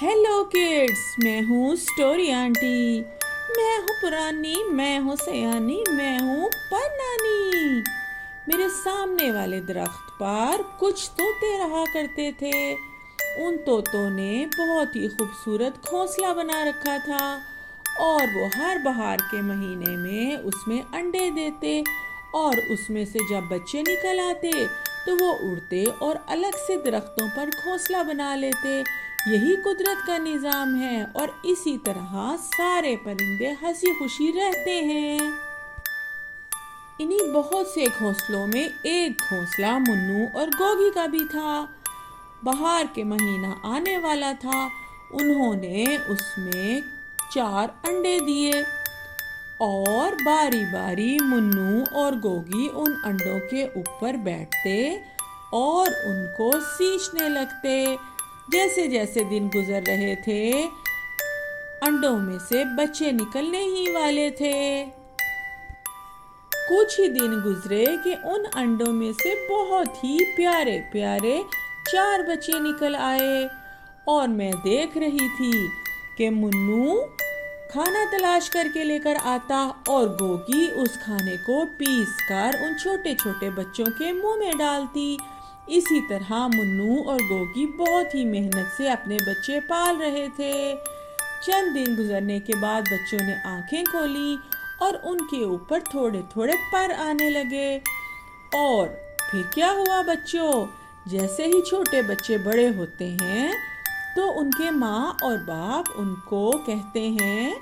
Hello kids, मैं हूँ story aunty. मैं हूँ पुरानी, मैं हूँ सयानी, मैं हूँ परनानी। मेरे सामने वाले दरख्त पर कुछ तोते रहा करते थे। उन तोतों ने बहुत ही खूबसूरत घोंसला बना रखा था और वो हर बहार के महीने में उसमें अंडे देते और उसमें से जब बच्चे निकल आते तो वो उड़ते और अलग से दरख्तों पर घोंसला बना लेते। यही कुदरत का निज़ाम है और इसी तरह सारे परिंदे हंसी खुशी रहते हैं। इन्हीं बहुत से घोंसलों में एक घोंसला मुन्नू और गोगी का भी था। बहार के महीना आने वाला था। उन्होंने उसमें 4 अंडे दिए और बारी बारी मुन्नू और गोगी उन अंडों के ऊपर बैठते और उनको सींचने लगते। जैसे जैसे दिन गुजर रहे थे, अंडों में से बच्चे निकलने ही वाले थे। कुछ ही दिन गुजरे कि उन अंडों में से बहुत ही प्यारे प्यारे 4 बच्चे निकल आए और मैं देख रही थी कि मुन्नू खाना तलाश करके लेकर आता और गोगी उस खाने को पीस कर उन छोटे छोटे बच्चों के मुंह में डालती। इसी तरह मुन्नू और गोगी बहुत ही मेहनत से अपने बच्चे पाल रहे थे। चंद दिन गुजरने के बाद बच्चों ने आंखें खोली और उनके ऊपर थोड़े थोड़े पर आने लगे। और फिर क्या हुआ बच्चों, जैसे ही छोटे बच्चे बड़े होते हैं तो उनके माँ और बाप उनको कहते हैं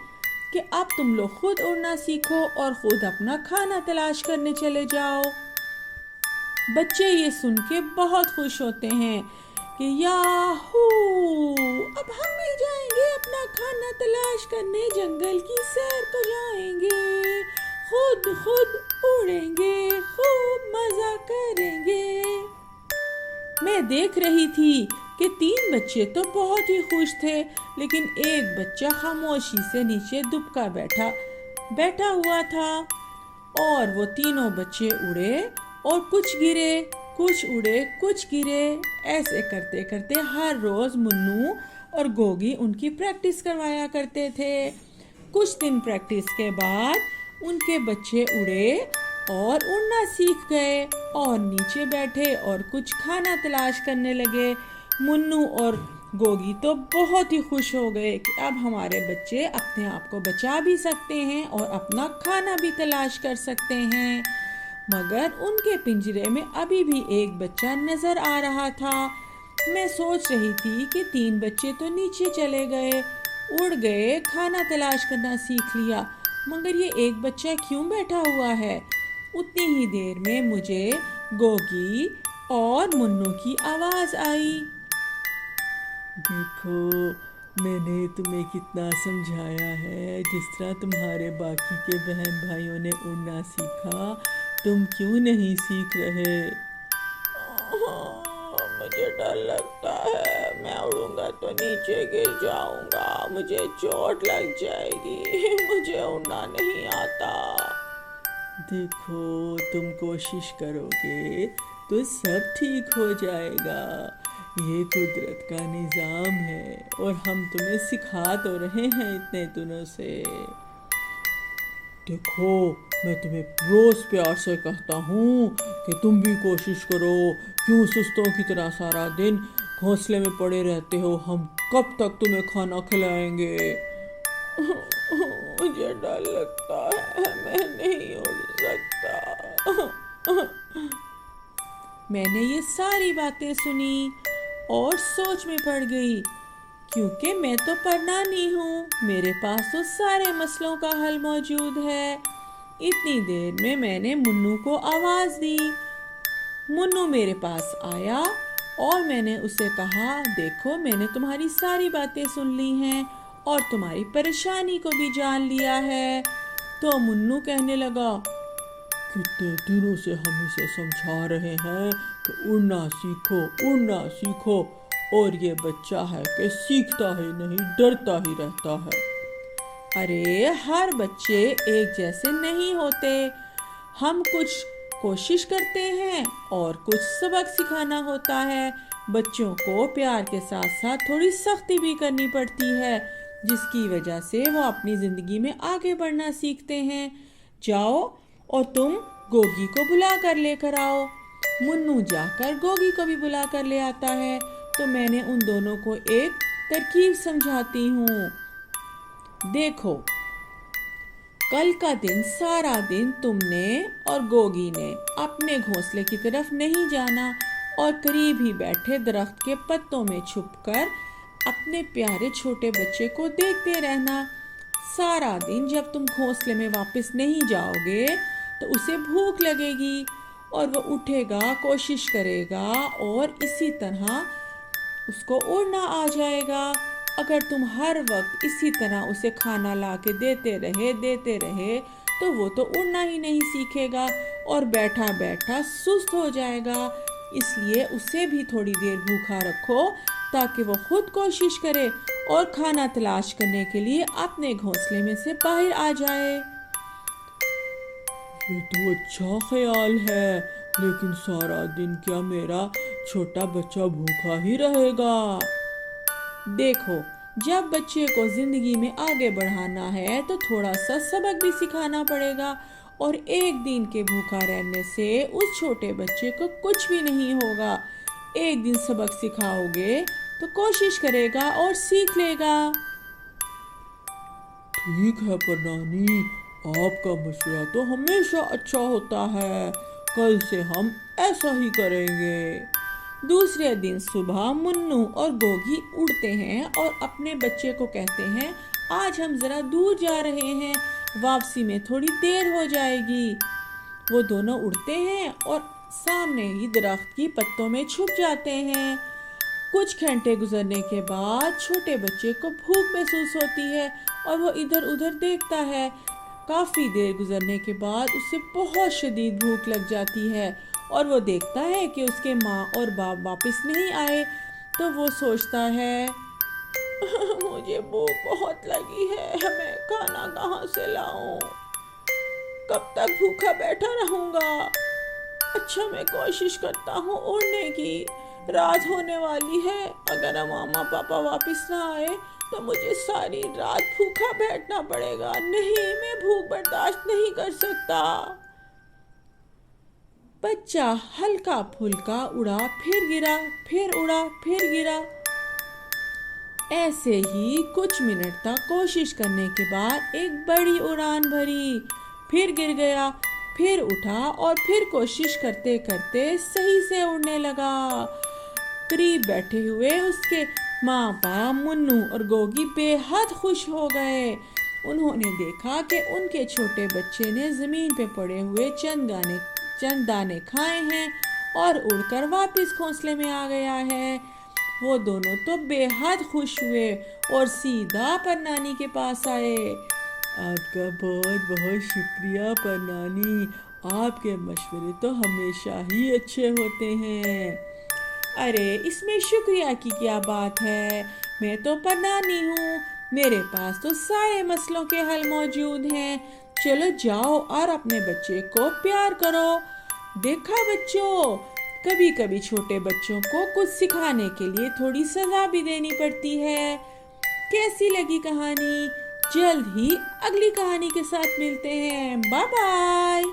कि अब तुम लोग खुद उड़ना सीखो और खुद अपना खाना तलाश करने चले जाओ। बच्चे ये सुन के बहुत खुश होते हैं कि याहू, अब हम भी जाएंगे अपना खाना तलाश करने, जंगल की सैर को जाएंगे, खुद खुद उड़ेंगे, खूब मजा करेंगे। मैं देख रही थी कि 3 बच्चे तो बहुत ही खुश थे, लेकिन एक बच्चा खामोशी से नीचे दुबका बैठा बैठा हुआ था। और वो तीनों बच्चे उड़े और कुछ गिरे, कुछ उड़े, कुछ गिरे। ऐसे करते करते हर रोज मुन्नू और गोगी उनकी प्रैक्टिस करवाया करते थे। कुछ दिन प्रैक्टिस के बाद उनके बच्चे उड़े और उड़ना सीख गए और नीचे बैठे और कुछ खाना तलाश करने लगे। मुन्नू और गोगी तो बहुत ही खुश हो गए कि अब हमारे बच्चे अपने आप को बचा भी सकते हैं और अपना खाना भी तलाश कर सकते हैं। मगर उनके पिंजरे में अभी भी एक बच्चा नजर आ रहा था। मैं सोच रही थी कि 3 बच्चे तो नीचे चले गए, उड़ गए, खाना तलाश करना सीख लिया, मगर ये एक बच्चा क्यों बैठा हुआ है। उतनी ही देर में मुझे गोगी और मुन्नू की आवाज आई। देखो, मैंने तुम्हें कितना समझाया है। जिस तरह तुम्हारे बाकी के बहन भाइयों ने उड़ना सीखा, तुम क्यों नहीं सीख रहे? मुझे डर लगता है, मैं उड़ूंगा तो नीचे गिर जाऊंगा, मुझे चोट लग जाएगी, मुझे उड़ना नहीं आता। देखो, तुम कोशिश करोगे तो सब ठीक हो जाएगा। ये कुदरत का निज़ाम है और हम तुम्हें सिखा तो रहे हैं इतने दिनों से। देखो, मैं तुम्हें रोज़ प्यार से कहता हूँ कि तुम भी कोशिश करो। क्यों सुस्तों की तरह सारा दिन घोंसले में पड़े रहते हो? हम कब तक तुम्हें खाना खिलाएंगे? मुझे डर लगता है, मैं नहीं उड़ सकता। मैंने ये सारी बातें सुनी और सोच में पड़ गई, क्योंकि मैं तो परनानी हूँ, मेरे पास तो सारे मसलों का हल मौजूद है। इतनी देर में मैंने मुन्नू को आवाज दी। मुन्नू मेरे पास आया और मैंने उसे कहा, देखो, मैंने तुम्हारी सारी बातें सुन ली हैं और तुम्हारी परेशानी को भी जान लिया है। तो मुन्नू कहने लगा, कितने दिनों से हम इसे समझा रहे हैं कि उड़ना सीखो, उड़ना सीखो, और ये बच्चा है कि सीखता ही नहीं, डरता ही रहता है। अरे, हर बच्चे एक जैसे नहीं होते। हम कुछ कोशिश करते हैं और कुछ सबक सिखाना होता है। بچوں کو پیار کے ساتھ ساتھ تھوڑی سختی بھی کرنی پڑتی ہے، جس کی وجہ سے وہ اپنی زندگی میں آگے بڑھنا سیکھتے ہیں۔ جاؤ اور تم گوگی کو بلا کر لے کر آؤ۔ منو جا کر گوگی کو بھی بلا کر لے آتا ہے۔ تو میں نے ان دونوں کو ایک ترکیب سمجھاتی ہوں۔ دیکھو، کل کا دن سارا دن تم نے اور گوگی نے اپنے گھونسلے کی طرف نہیں جانا اور قریب ہی بیٹھے درخت کے پتوں میں چھپ کر اپنے پیارے چھوٹے بچے کو دیکھتے رہنا۔ سارا دن جب تم گھونسلے میں واپس نہیں جاؤ گے تو اسے بھوک لگے گی اور وہ اٹھے گا، کوشش کرے گا اور اسی طرح اس کو اڑنا آ جائے گا۔ اگر تم ہر وقت اسی طرح اسے کھانا لا کے دیتے رہے تو وہ تو اڑنا ہی نہیں سیکھے گا اور بیٹھا بیٹھا سست ہو جائے گا۔ اس لیے اسے بھی تھوڑی دیر بھوکا رکھو تاکہ وہ خود کوشش کرے اور کھانا تلاش کرنے کے لیے اپنے گھونسلے میں سے باہر آ جائے۔ یہ تو اچھا خیال ہے، لیکن سارا دن کیا میرا چھوٹا بچہ بھوکا ہی رہے گا؟ دیکھو، جب بچے کو زندگی میں آگے بڑھانا ہے تو تھوڑا سا سبق بھی سکھانا پڑے گا، اور ایک دن کے بھوکا رہنے سے اس چھوٹے بچے کو کچھ بھی نہیں ہوگا۔ ایک دن سبق سکھاؤ گے تو کوشش کرے گا اور سیکھ لے گا۔ ٹھیک ہے پر نانی، آپ کا مشورہ تو ہمیشہ اچھا ہوتا ہے، کل سے ہم ایسا ہی کریں گے۔ دوسرے دن صبح منو اور گوگی اڑتے ہیں اور اپنے بچے کو کہتے ہیں، آج ہم ذرا دور جا رہے ہیں، واپسی میں تھوڑی دیر ہو جائے گی۔ وہ دونوں اڑتے ہیں اور سامنے ہی درخت کی پتوں میں چھپ جاتے ہیں۔ کچھ گھنٹے گزرنے کے بعد چھوٹے بچے کو بھوک محسوس ہوتی ہے اور وہ ادھر ادھر دیکھتا ہے۔ کافی دیر گزرنے کے بعد اسے بہت شدید بھوک لگ جاتی ہے اور وہ دیکھتا ہے کہ اس کے ماں اور باپ واپس نہیں آئے۔ تو وہ سوچتا ہے، مجھے بھوک بہت لگی ہے، میں کھانا کہاں سے لاؤں؟ کب تک بھوکا بیٹھا رہوں گا؟ اچھا، میں کوشش کرتا ہوں اڑنے کی، رات ہونے والی ہے، اگر ماما پاپا واپس نہ آئے تو مجھے ساری رات بھوکا بیٹھنا پڑے گا۔ نہیں، میں بھوک برداشت نہیں کر سکتا۔ بچہ ہلکا پھلکا اڑا، پھر گرا، پھر اڑا، پھر گرا۔ ایسے ہی کچھ منٹ تک کوشش کرنے کے بعد ایک بڑی اڑان بھری، پھر گر گیا، پھر اٹھا اور پھر کوشش کرتے کرتے صحیح سے اڑنے لگا۔ قریب بیٹھے ہوئے اس کے ماں باپ منو اور گوگی بے حد خوش ہو گئے۔ انہوں نے دیکھا کہ ان کے چھوٹے بچے نے زمین پہ پڑے ہوئے چند دانے کھائے ہیں اور اڑ کر واپس گھونسلے میں آ گیا ہے۔ وہ دونوں تو بے حد خوش ہوئے اور سیدھا پرنانی کے پاس آئے۔ آپ کا بہت بہت شکریہ پرنانی، آپ کے مشورے تو ہمیشہ ہی اچھے ہوتے ہیں۔ ارے، اس میں شکریہ کی کیا بات ہے؟ میں تو پرنانی ہوں، میرے پاس تو سارے مسئلوں کے حل موجود ہیں۔ چلو جاؤ اور اپنے بچے کو پیار کرو۔ دیکھا بچوں، کبھی کبھی چھوٹے بچوں کو کچھ سکھانے کے لیے تھوڑی سزا بھی دینی پڑتی ہے۔ کیسی لگی کہانی؟ جلد ہی اگلی کہانی کے ساتھ ملتے ہیں۔ Bye bye.